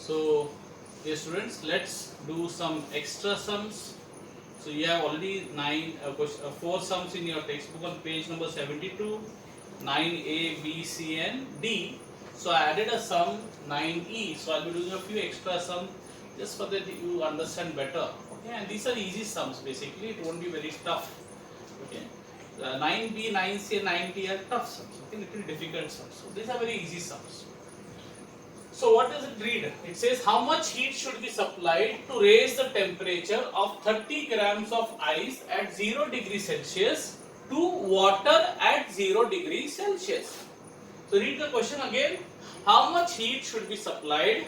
So, dear students, let's do some extra sums. So you have already four sums in your textbook on page number 72, 9A, B, C and D. So I added a sum 9E. So I'll be doing a few extra sums just for that you understand better. Okay, and these are easy sums basically. It won't be very tough. Okay, 9B, 9C and 9D are tough sums. Okay, little difficult sums. So these are very easy sums. So what does it read? It says how much heat should be supplied to raise the temperature of 30 grams of ice at 0 degrees Celsius to water at 0 degrees Celsius. So read the question again. How much heat should be supplied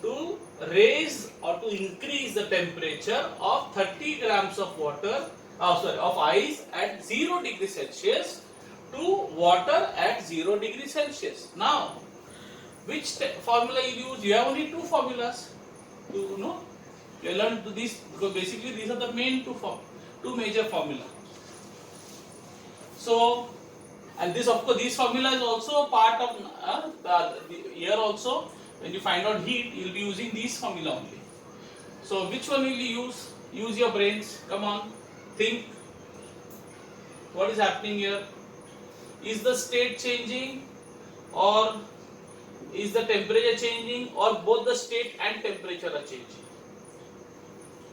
to raise or to increase the temperature of 30 grams of of ice at 0 degrees Celsius to water at 0 degrees Celsius. Now, which formula you use? You have only two formulas. You know, you learn these because basically these are the main two major formula. So, and this of course this formula is also a part of here also. When you find out heat, you will be using these formula only. So, which one will you use? Use your brains. Come on, think. What is happening here? Is the state changing, or is the temperature changing, or both the state and temperature are changing?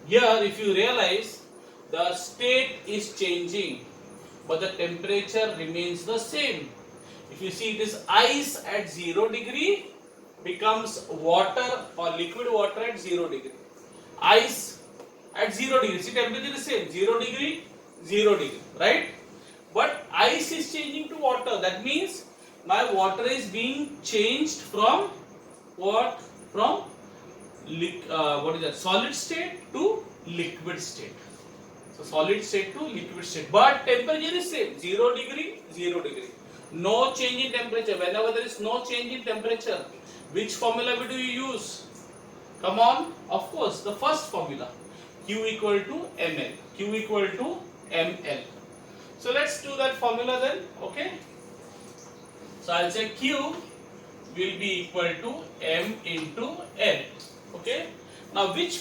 Here, if you realize, the state is changing, but the temperature remains the same. If you see this ice at 0 degree becomes water or liquid water at 0 degree. Ice at 0 degree, see temperature is same, 0 degree, 0 degree, right? But ice is changing to water. That means my water is being changed from what? From what is that? Solid state to liquid state. So solid state to liquid state. But temperature is same. 0 degree, 0 degree. No change in temperature. Whenever there is no change in temperature, which formula do you use? Come on. Of course, the first formula. Q equal to ml. Q equal to ml. So let's do that formula then. Okay. So I'll say Q will be equal to M into L. Okay. Now which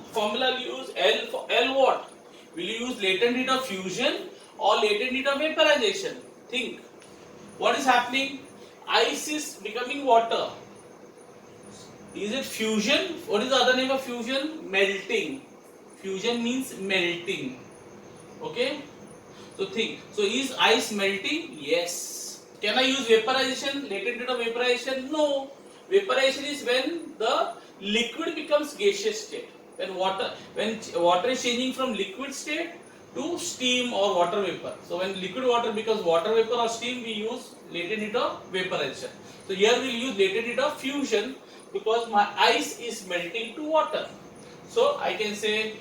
formula will you use? L for L what? Will you use latent heat of fusion or latent heat of vaporization? Think. What is happening? Ice is becoming water. Is it fusion? What is the other name of fusion? Melting. Fusion means melting. Okay. So think. So is ice melting? Yes. Can I use vaporization? Latent heat of vaporization? No. Vaporization is when the liquid becomes gaseous state. When water is changing from liquid state to steam or water vapor. So when liquid water becomes water vapor or steam, we use latent heat of vaporization. So here we will use latent heat of fusion because my ice is melting to water. So I can say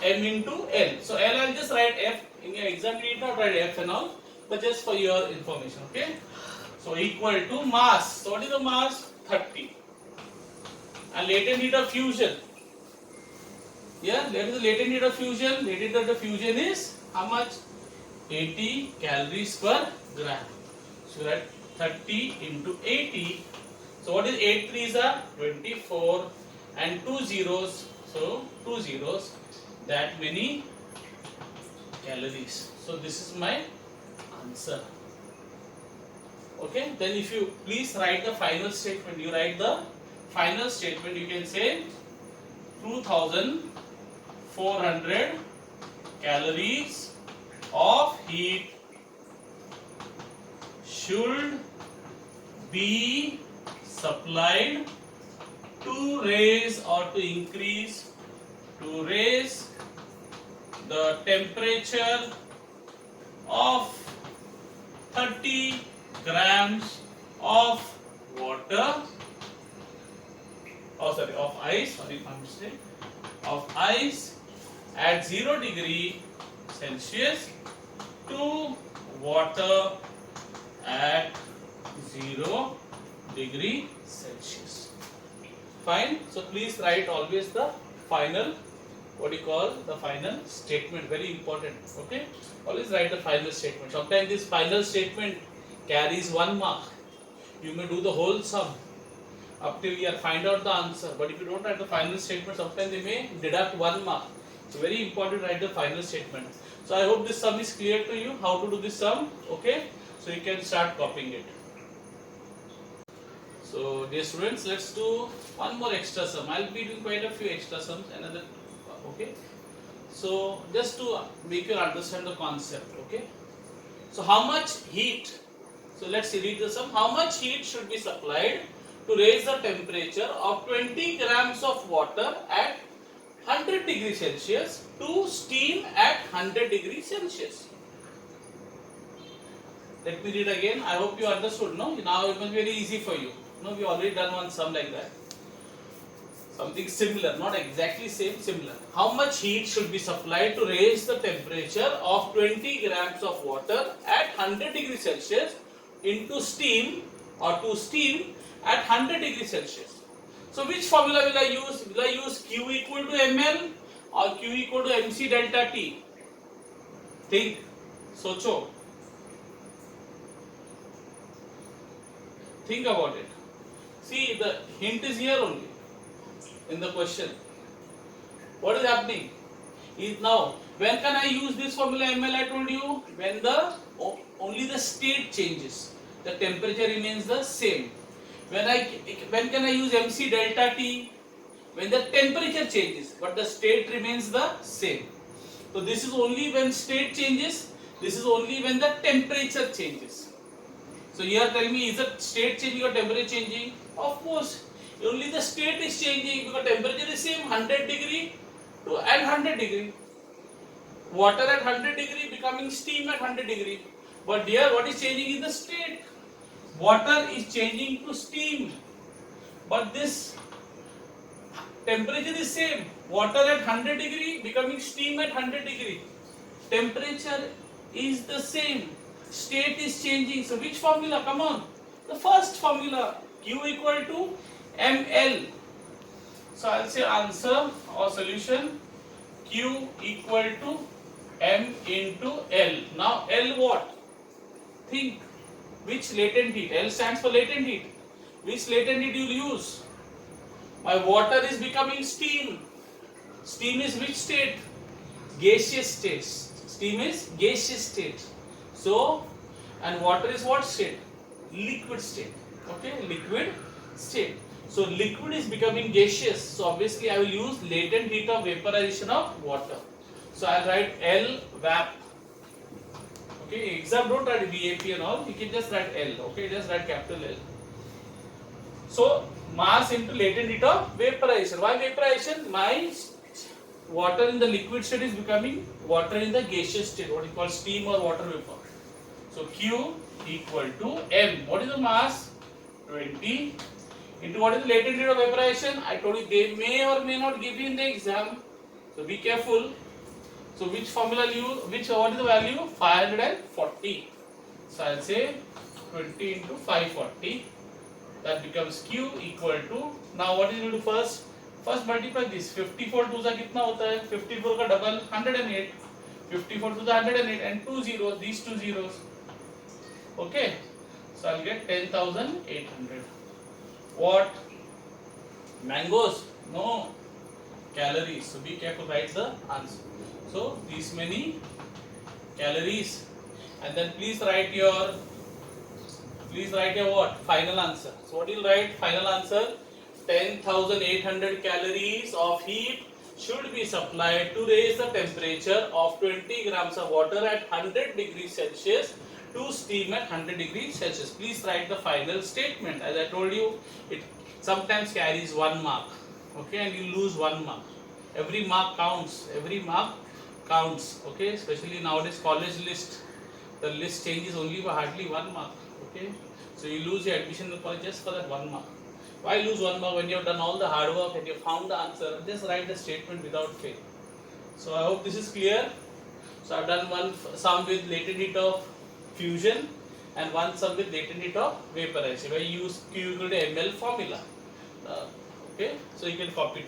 M into L. So L I will just write F. In your exam you need not write F and all, but just for your information. Okay. So equal to mass. So what is the mass? 30. And latent heat of fusion. Yeah, that is the latent heat of fusion. Latent heat of fusion is how much? 80 calories per gram. So that 30 into 80. So what is 8 threes are 24 and 2 zeros. So 2 zeros. That many calories. So this is my answer. Okay. Then if you please write the final statement. You write the final statement. You can say 2400 calories of heat should be supplied to raise or to increase the temperature of 30 grams of water of ice, of ice at 0 degree Celsius to water at 0 degree Celsius. Fine. So please write always the final, what you call the final statement, very important. Okay, always write the final statement. Sometimes this final statement carries 1 mark. You may do the whole sum, up till you find out the answer. But if you don't write the final statement, sometimes they may deduct 1 mark. So very important to write the final statement. So I hope this sum is clear to you, how to do this sum. Okay, so you can start copying it. So dear students, let's do one more extra sum. I'll be doing quite a few extra sums, another. Okay, so just to make you understand the concept. Okay, so how much heat, so let's read the sum. How much heat should be supplied to raise the temperature of 20 grams of water at 100 degrees Celsius to steam at 100 degrees Celsius? Let me read again. I hope you understood. No, now it must be very easy for you. No, we already done one sum like that. Something similar, not exactly same, similar. How much heat should be supplied to raise the temperature of 20 grams of water at 100 degrees Celsius into steam or to steam at 100 degrees Celsius? So which formula will I use? Will I use Q equal to ml or Q equal to mc delta T? Think, socho. Think about it. See, the hint is here only in the question. What is happening? Is now, when can I use this formula ml? I told you, when only the state changes, the temperature remains the same. When can I use mc delta T? When the temperature changes, but the state remains the same. So this is only when state changes. This is only when the temperature changes. So here tell me, is the state changing or temperature changing? Of course, only the state is changing because temperature is same, 100 degree to and 100 degree. Water at 100 degree becoming steam at 100 degree. But here what is changing is the state. Water is changing to steam. But this temperature is same. Water at 100 degree becoming steam at 100 degree. Temperature is the same. State is changing. So which formula? Come on. The first formula, Q equal to ml. So I'll say answer or solution, Q equal to m into L. Now L what? Think. Which latent heat? L stands for latent heat. Which latent heat you will use? My water is becoming steam. Steam is which state? Gaseous state. Steam is gaseous state. So, and water is what state? Liquid state. Okay, liquid state. So liquid is becoming gaseous. So obviously I will use latent heat of vaporization of water. So I'll write L VAP. Okay, exam don't write VAP and all. You can just write L. Okay, just write capital L. So mass into latent heat of vaporization. Why vaporization? My water in the liquid state is becoming water in the gaseous state. What is called steam or water vapor. So Q equal to M. What is the mass? 20 into what is the latent heat of vaporization? I told you they may or may not give you in the exam. So be careful. So which formula you, what is the value? 540. So I'll say 20 into 540. That becomes Q equal to, now what is you do first? First multiply this. 54 2 से कितना होता है? 54 का double 108. 54 to the 108 and 2 zeros, these 2 zeros. Okay, so I'll get 10,800. What? Mangoes? No. Calories. So be careful, write the answer. So these many calories, and then please write your what? Final answer. So what you'll write? Final answer: 10,800 calories of heat should be supplied to raise the temperature of 20 grams of water at 100 degrees Celsius to steam at 100 degrees Celsius. Please write the final statement. As I told you, it sometimes carries 1 mark. Okay, and you lose 1 mark. Every mark counts. Every mark counts. Okay, especially nowadays college list, the list changes only by hardly 1 mark. Okay, so you lose your admission in the college just for that 1 mark. Why lose 1 mark when you have done all the hard work and you have found the answer? Just write the statement without fail. So I hope this is clear. So I have done one sum with latent heat of fusion and one sum with latent heat of vaporization. I use Q equal to ml formula. Okay, so you can copy it.